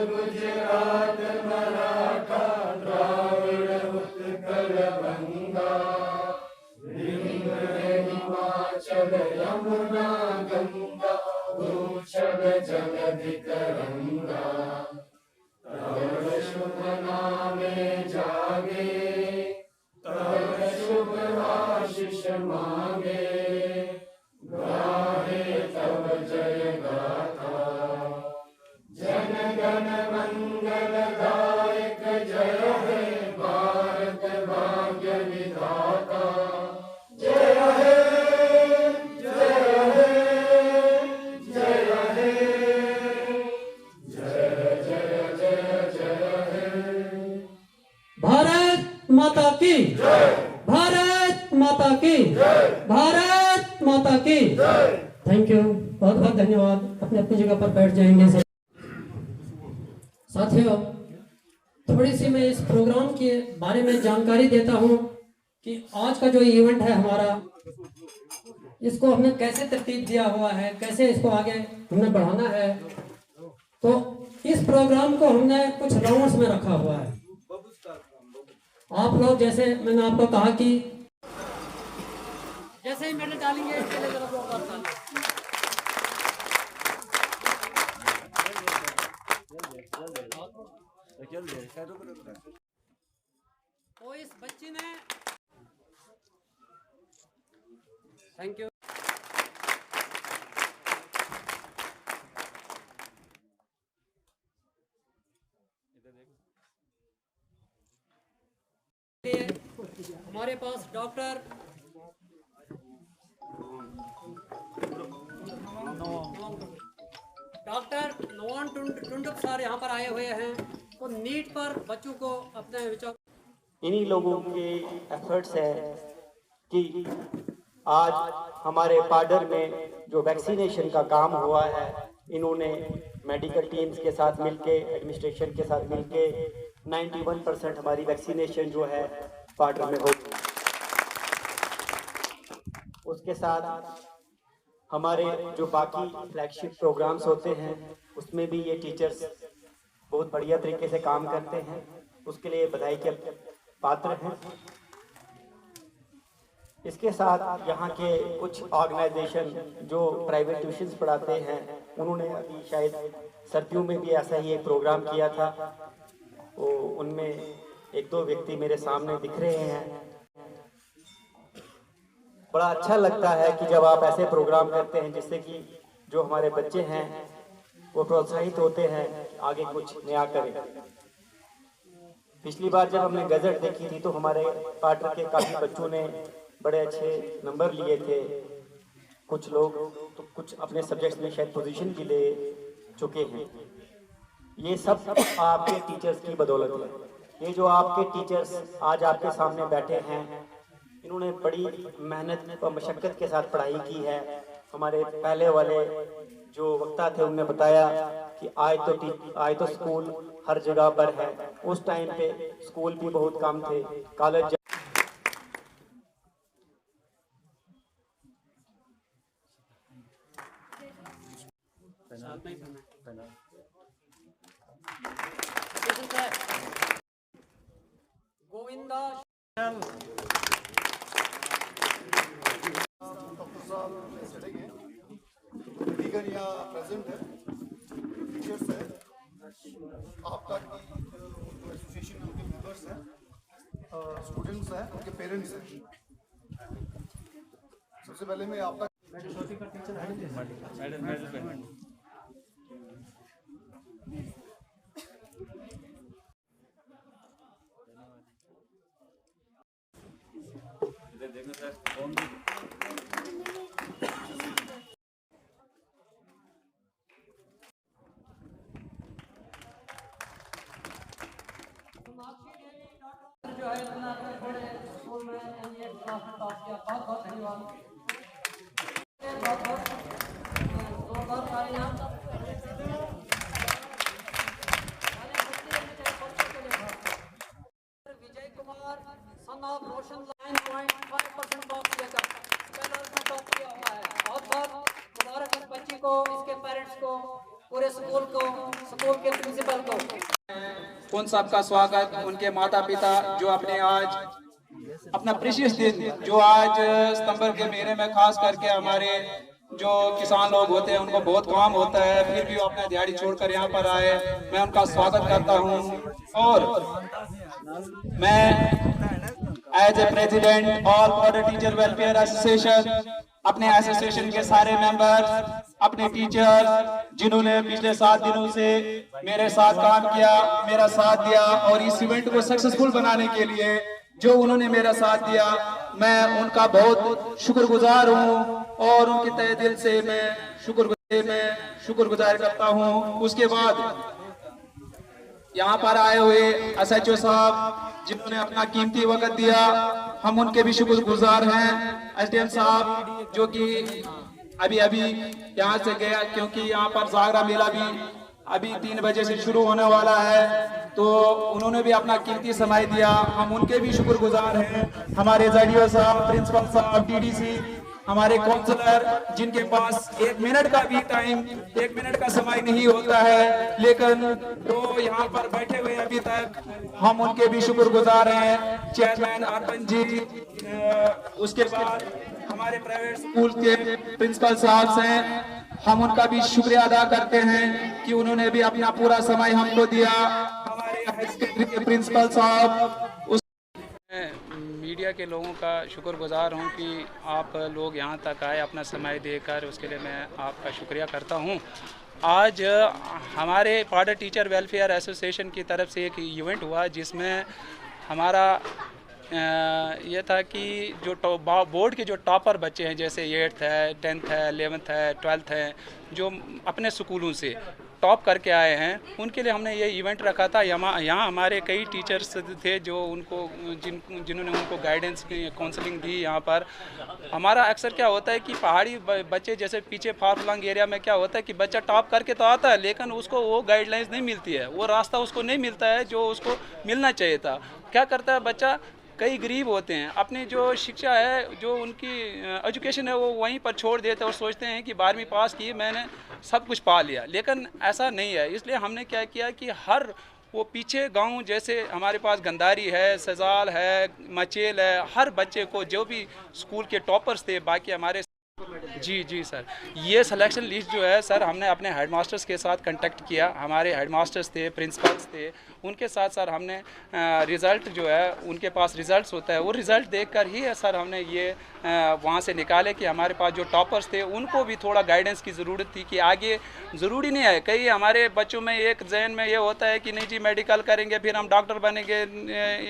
गुजरात मराठा द्राविड़ उत्कल बंगा हिमाचल यमुना गंगा उच्छल जगति तरंगा तव शुभ नामे जागे तव शुभ आशीष मांगे गाहे तव जय गाथा जन गण मंगल दायक जय हे भारत भाग्य विधाता जय हे जय हे जय हे जय जय जय जय हे। भारत माता की जय, भारत माता की जय, भारत माता की जय। थैंक यू, बहुत बहुत धन्यवाद। अपने अपनी जगह पर बैठ जाएंगे। साथियों, थोड़ी सी मैं इस प्रोग्राम के बारे में जानकारी देता हूं कि आज का जो इवेंट है हमारा, इसको हमने कैसे तरतीब दिया हुआ है, कैसे इसको आगे हमने बढ़ाना है। तो इस प्रोग्राम को हमने कुछ राउंड्स में रखा हुआ है। आप लोग, जैसे मैंने आपको कहा कि जैसे ही मेडल डालेंगे इसके लिए तो इस बच्ची ने, थैंक यू, हमारे पास डॉक्टर नोवान टुंडुक सर यहाँ पर आए हुए हैं। तो नीट पर बच्चों को अपने विचार, इन्हीं लोगों के एफर्ट्स है कि आज हमारे पाडर में जो वैक्सीनेशन का काम हुआ है, इन्होंने मेडिकल टीम्स के साथ मिलके, एडमिनिस्ट्रेशन के साथ मिलके 91% हमारी वैक्सीनेशन जो है पाडर में हो। उसके साथ हमारे जो बाकी फ्लैगशिप प्रोग्राम्स होते हैं उसमें भी ये टीचर्स बहुत बढ़िया तरीके से काम करते हैं, उसके लिए बधाई के पात्र हैं। इसके साथ यहाँ के कुछ ऑर्गेनाइजेशन जो प्राइवेट ट्यूशन्स पढ़ाते हैं, उन्होंने अभी शायद सर्दियों में भी ऐसा ही एक प्रोग्राम किया था। तो उनमें एक दो व्यक्ति मेरे सामने दिख रहे हैं। बड़ा अच्छा लगता है कि जब आप ऐसे प्रोग्राम करते हैं जिससे कि जो हमारे बच्चे हैं वो प्रोत्साहित होते हैं आगे कुछ नया करें। पिछली बार जब हमने गजट देखी थी तो हमारे पार्टर के काफ़ी बच्चों ने बड़े अच्छे नंबर लिए थे। कुछ लोग तो कुछ अपने सब्जेक्ट्स में शायद पोजीशन भी ले चुके हैं। ये सब आपके टीचर्स की बदौलत है। ये जो आपके टीचर्स आज आपके सामने बैठे हैं, इन्होंने बड़ी मेहनत और मशक्क़त के साथ पढ़ाई की है। हमारे पहले वाले जो वक्ता थे उनने बताया कि आज तो स्कूल हर जगह पर है। उस टाइम पे स्कूल भी बहुत कम थे, कॉलेज गोविंदा यहाँ प्रेजेंट है, टीचर्स है, आपका की एसोसिएशन के मेंबर्स हैं, स्टूडेंट्स हैं, उनके पेरेंट्स हैं। सबसे पहले मैं आपका जो है इतना थोड़े स्कूल में एनजीएस क्लास में टॉप किया, बहुत बहुत धन्यवाद। बहुत बहुत जोरदार तालियां। Vijay Kumar son of Roshan 9.5% top किया था, स्पेलर में टॉप किया हुआ है। बहुत बहुत मुबारक इस बच्ची को, इसके पेरेंट्स को। पूरे स्कूल के प्रिंसिपल को उन सबका स्वागत, उनके माता पिता जो अपने आज अपना प्रीशियस दिन जो आज सितंबर के महीने में खास करके हमारे जो किसान लोग होते हैं उनको बहुत काम होता है, फिर भी वो अपना दिहाड़ी छोड़कर यहाँ पर आए, मैं उनका स्वागत करता हूँ। और मैं as a president all border teacher welfare association, अपने एसोसिएशन के सारे मेंबर्स, अपने टीचर जिन्होंने पिछले 7 दिनों से मेरे साथ काम किया, मेरा साथ दिया और इस इवेंट को सक्सेसफुल बनाने के लिए जो उन्होंने मेरा साथ दिया, मैं उनका बहुत शुक्रगुजार हूँ और उनके तहे दिल से मैं शुक्रगुजार करता हूँ। उसके बाद यहाँ पर आए हुए एसएचओ साहब जिन्होंने अपना कीमती वक्त दिया, हम उनके भी शुक्रगुजार हैं। एसडीएम साहब जो कि अभी यहाँ से गया क्योंकि यहाँ पर जागरा मेला भी अभी 3 बजे से शुरू होने वाला है, तो उन्होंने भी अपना कीमती समय दिया, हम उनके भी शुक्रगुजार हैं। हमारे ZDO साहब, प्रिंसिपल साहब, DDC, हमारे काउंसलर जिनके पास 1 मिनट का भी टाइम, 1 मिनट का समय नहीं होता है, लेकिन वो यहाँ पर बैठे हुए अभी तक, हम उनके भी शुक्रगुजार हैं। चेयरमैन अर्पण जी, उसके बाद हमारे प्राइवेट स्कूल के प्रिंसिपल साहब हैं, हम उनका भी शुक्रिया अदा करते हैं कि उन्होंने भी अपना पूरा समय हमको दिया। हमारे हाई सेकेंडरी के प्रिंसिपल साहब, मीडिया के लोगों का शुक्रगुजार हूं कि आप लोग यहां तक आए अपना समय देकर, उसके लिए मैं आपका शुक्रिया करता हूं। आज हमारे बॉर्डर टीचर वेलफेयर एसोसिएशन की तरफ से एक इवेंट हुआ जिसमें हमारा ये था कि जो बोर्ड के जो टॉपर बच्चे हैं, जैसे 8th है, 10th है, 11th है, 12th है, जो अपने स्कूलों से टॉप करके आए हैं, उनके लिए हमने ये इवेंट रखा था। यहाँ हमारे कई टीचर्स थे जो उनको जिन्होंने उनको गाइडेंस काउंसलिंग दी। यहाँ पर हमारा अक्सर क्या होता है कि पहाड़ी बच्चे, जैसे पीछे फारफलंग एरिया में क्या होता है कि बच्चा टॉप करके तो आता है, लेकिन उसको वो गाइडलाइंस नहीं मिलती है, वो रास्ता उसको नहीं मिलता है जो उसको मिलना चाहिए था। क्या करता है बच्चा, कई गरीब होते हैं, अपनी जो शिक्षा है, जो उनकी एजुकेशन है, वो वहीं पर छोड़ देते हैं और सोचते हैं कि 12वीं पास की मैंने सब कुछ पा लिया, लेकिन ऐसा नहीं है। इसलिए हमने क्या किया कि हर वो पीछे गांव, जैसे हमारे पास गंदारी है, सजाल है, मचेल है, हर बच्चे को जो भी स्कूल के टॉपर्स थे, बाकी हमारे जी सर, ये सिलेक्शन लिस्ट जो है सर, हमने अपने हेडमास्टर्स के साथ कांटेक्ट किया। हमारे हेडमास्टर्स थे, प्रिंसिपल्स थे, उनके साथ सर हमने रिज़ल्ट जो है, उनके पास रिज़ल्ट्स होता है, वो रिज़ल्ट देखकर ही सर हमने ये वहाँ से निकाले कि हमारे पास जो टॉपर्स थे उनको भी थोड़ा गाइडेंस की ज़रूरत थी कि आगे ज़रूरी नहीं है। कई हमारे बच्चों में एक जहन में ये होता है कि नहीं जी मेडिकल करेंगे फिर हम डॉक्टर बनेंगे,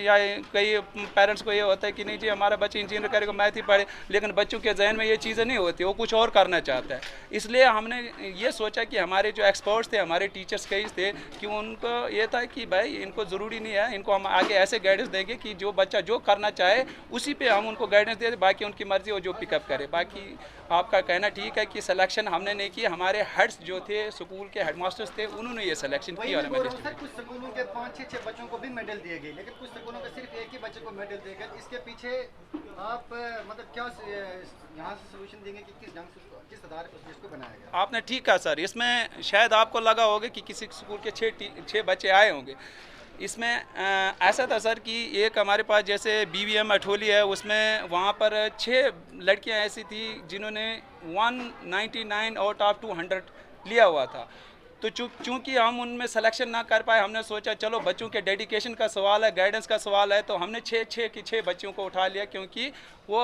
या कई पेरेंट्स को ये होता है कि नहीं जी हमारा बच्चा इंजीनियर करेगा, मैथ ही पढ़े, लेकिन बच्चों के जहन में ये चीज़ें नहीं होती, वो कुछ और करना चाहता है। इसलिए हमने ये सोचा कि हमारे जो एक्सपर्ट्स थे, हमारे टीचर्स कई थे, कि उनको ये था कि भाई इनको ज़रूरी नहीं है, इनको हम आगे ऐसे गाइडेंस देंगे कि जो बच्चा जो करना चाहे उसी पे हम उनको गाइडेंस दे दें, बाकी उनकी मर्ज़ी हो जो पिकअप करे। बाकी आपका कहना ठीक है कि सिलेक्शन हमने नहीं की, हमारे हेड्स जो थे, स्कूल के हेडमास्टर्स थे, उन्होंने ये सिलेक्शन किया। और कुछ स्कूलों के 5-6 बच्चों को भी मेडल दिए गए, लेकिन कुछ स्कूलों के सिर्फ एक ही बच्चे को मेडल दिए गए। इसके पीछे आप मतलब क्या यहाँ से सोल्यूशन देंगे कि किस ढंग से, किस आधार पर इसको बनाया गया? आपने ठीक कहा सर, इसमें शायद आपको लगा होगा कि किसी स्कूल के 6 बच्चे आए होंगे। इसमें ऐसा था सर कि एक हमारे पास जैसे BVM अठोली है, उसमें वहाँ पर 6 लड़कियाँ ऐसी थी जिन्होंने 199 आउट ऑफ 200 लिया हुआ था। तो चूँकि हम उनमें सिलेक्शन ना कर पाए, हमने सोचा चलो बच्चों के डेडिकेशन का सवाल है, गाइडेंस का सवाल है, तो हमने 6 बच्चों को उठा लिया, क्योंकि वो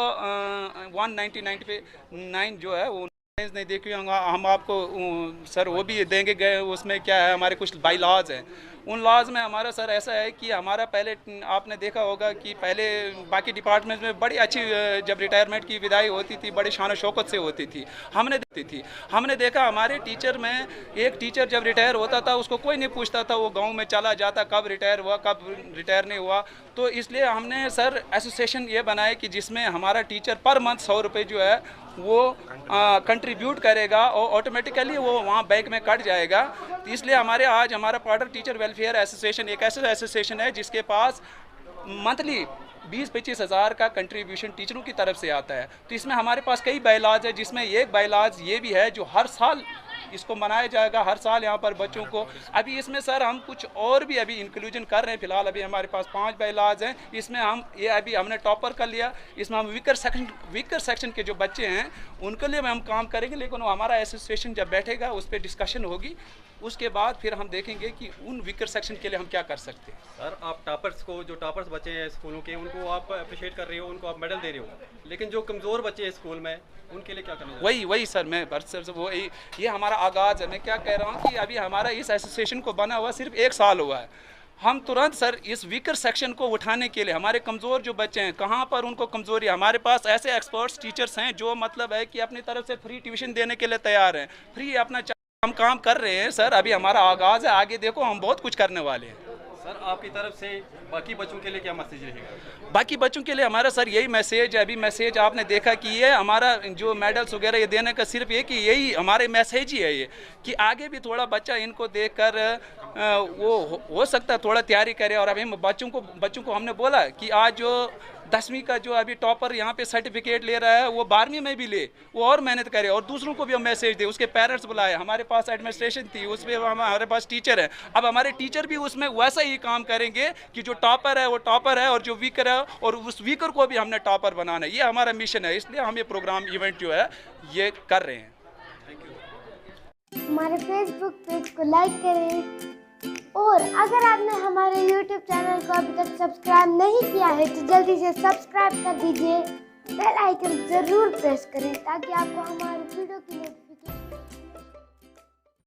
199 पे 9 जो है वो नहीं देखी हम आपको सर वो भी देंगे गए। उसमें क्या है, हमारे कुछ बाई लॉज हैं, उन लॉज में हमारा सर ऐसा है कि हमारा पहले आपने देखा होगा कि पहले बाकी डिपार्टमेंट में बड़ी अच्छी जब रिटायरमेंट की विदाई होती थी बड़े शान शौकत से होती थी, हमने देखा हमारे टीचर में एक टीचर जब रिटायर होता था उसको कोई नहीं पूछता था, वो गांव में चला जाता कब रिटायर हुआ कब रिटायर नहीं हुआ। तो इसलिए हमने सर एसोसिएशन ये बनाया कि जिसमें हमारा टीचर पर मंथ 100 रुपये जो है वो कंट्रीब्यूट करेगा और ऑटोमेटिकली वो वहाँ बैंक में कट जाएगा। तो इसलिए हमारे आज हमारा बॉर्डर टीचर वेलफेयर एसोसिएशन एक ऐसा एसोसिएशन है जिसके पास मंथली 20-25 हज़ार का कंट्रीब्यूशन टीचरों की तरफ से आता है। तो इसमें हमारे पास कई बायलॉज है, जिसमें एक बायलॉज ये भी है जो हर साल इसको मनाया जाएगा हर साल यहाँ पर बच्चों को। अभी इसमें सर हम कुछ और भी अभी इंक्लूजन कर रहे हैं। फिलहाल अभी हमारे पास 5 बैलाज हैं, इसमें हम ये अभी हमने टॉपर कर लिया, इसमें हम वीकर सेक्शन के जो बच्चे हैं उनके लिए हम काम करेंगे, लेकिन हमारा एसोसिएशन जब बैठेगा उस पर डिस्कशन होगी, उसके बाद फिर हम देखेंगे कि उन वीकर सेक्शन के लिए हम क्या कर सकते हैं। सर आप टॉपर्स को, जो टॉपर्स बच्चे हैं स्कूलों के, उनको आप अप्रिशिएट कर रहे हो, उनको आप मेडल दे रहे हो, लेकिन जो कमज़ोर बच्चे हैं स्कूल में उनके लिए क्या करना है? वही सर मैं सर वो ये हमारा आगाज़ है। मैं क्या कह रहा हूँ कि अभी हमारा इस एसोसिएशन को बना हुआ सिर्फ 1 साल हुआ है। हम तुरंत सर इस वीकर सेक्शन को उठाने के लिए, हमारे कमज़ोर जो बच्चे हैं कहाँ पर उनको कमज़ोरी, हमारे पास ऐसे एक्सपर्ट्स टीचर्स हैं जो मतलब है कि अपनी तरफ से फ्री ट्यूशन देने के लिए तैयार हैं, फ्री अपना हम काम कर रहे हैं सर। अभी हमारा आगाज़ है, आगे देखो हम बहुत कुछ करने वाले हैं। सर आपकी तरफ से बाकी बच्चों के लिए क्या मैसेज रहेगा? बाकी बच्चों के लिए हमारा सर यही मैसेज है। अभी मैसेज आपने देखा कि ये हमारा जो मेडल्स वगैरह ये देने का सिर्फ ये कि यही हमारे मैसेज ही है ये, कि आगे भी थोड़ा बच्चा इनको देखकर वो हो सकता है थोड़ा तैयारी करे। और अभी बच्चों को हमने बोला कि आज जो 10वीं का जो अभी टॉपर यहाँ पे सर्टिफिकेट ले रहा है वो 12वीं में भी ले, वो और मेहनत करे और दूसरों को भी हम मैसेज दे। उसके पेरेंट्स बुलाए, हमारे पास एडमिनिस्ट्रेशन थी, उसमें हमारे पास टीचर है। अब हमारे टीचर भी उसमें वैसा ही काम करेंगे कि जो टॉपर है वो टॉपर है और जो वीकर है और उस वीकर को भी हमने टॉपर बनाना है। ये हमारा मिशन है, इसलिए हम ये प्रोग्राम इवेंट जो है ये कर रहे हैं। हमारे फेसबुक पेज को लाइक करें और अगर आपने हमारे यूट्यूब चैनल को अभी तक सब्सक्राइब नहीं किया है तो जल्दी से सब्सक्राइब कर दीजिए, बेल आइकन ज़रूर प्रेस करें ताकि आपको हमारे वीडियो की नोटिफिकेशन